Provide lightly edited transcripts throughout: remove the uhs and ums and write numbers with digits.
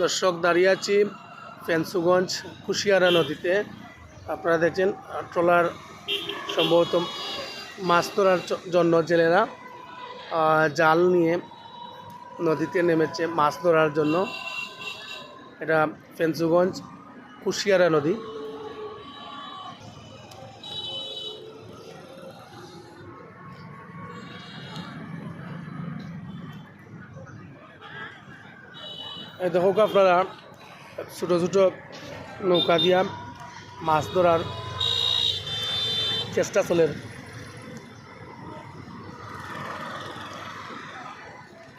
দর্শক, দাঁড়িয়ে আছি ফেঞ্চুগঞ্জ কুশিয়ারা নদীতে। আপনারা দেখছেন ট্রলার সম্ভবত মাছ ধরার জন্য জেলেরা জাল নিয়ে নদীতে নেমেছে মাছ ধরার জন্য। এটা ফেঞ্চুগঞ্জ কুশিয়ারা নদী। এই দেখো আপনারা ছোটো ছোটো নৌকা দিয়া মাছ ধরার চেষ্টা চলে।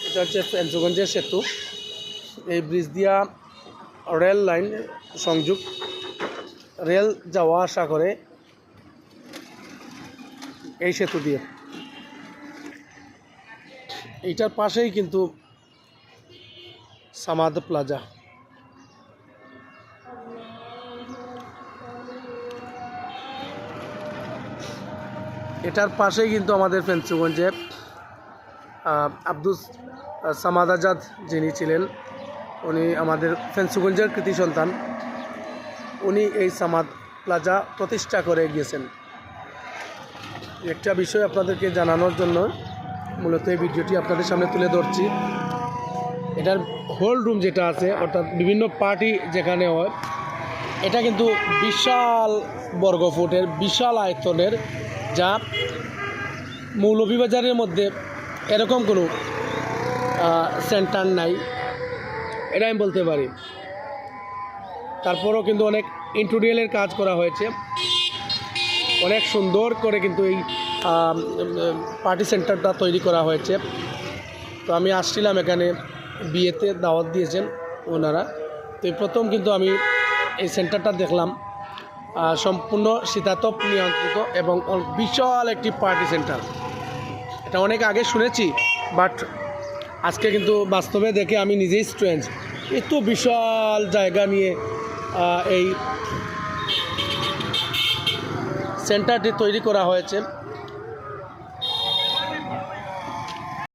এটা হচ্ছে ফেঞ্চুগঞ্জের সেতু। এই ব্রিজ দিয়া রেল লাইন সংযোগ, রেল যাওয়া আসা করে এই সেতু দিয়ে। এইটার পাশেই কিন্তু সামাদ প্লাজা। এটার পাশেই কিন্তু আমাদের ফেঞ্চুগঞ্জে আব্দুল সামাদ আজাদ যিনি ছিলেন, উনি আমাদের ফেঞ্চুগঞ্জের কৃতি সন্তান। উনি এই সামাদ প্লাজা প্রতিষ্ঠা করে গিয়েছেন। একটা বিষয় আপনাদেরকে জানানোর জন্য মূলত এই ভিডিওটি আপনাদের সামনে তুলে ধরছি। এটার হোল রুম যেটা আছে, অর্থাৎ বিভিন্ন পার্টি যেখানে হয়, এটা কিন্তু বিশাল বর্গফুটের, বিশাল আয়তনের, যা মৌলভীবাজারের মধ্যে এরকম কোনো সেন্টার নাই, এটা আমি বলতে পারি। তারপরেও কিন্তু অনেক ইন্টেরিয়রের কাজ করা হয়েছে, অনেক সুন্দর করে কিন্তু এই পার্টি সেন্টারটা তৈরি করা হয়েছে। তো আমি আসছিলাম এখানে, বিয়েতে দাওয়াত দিয়েছেন ওনারা। তো এই প্রথম কিন্তু আমি এই সেন্টারটা দেখলাম, সম্পূর্ণ শীতাতপ নিয়ন্ত্রিত এবং বিশাল একটি পার্টি সেন্টার। এটা অনেক আগে শুনেছি, বাট আজকে কিন্তু বাস্তবে দেখে আমি নিজেই স্ট্রেঞ্জ। এত বিশাল জায়গা নিয়ে এই সেন্টারটি তৈরি করা হয়েছে।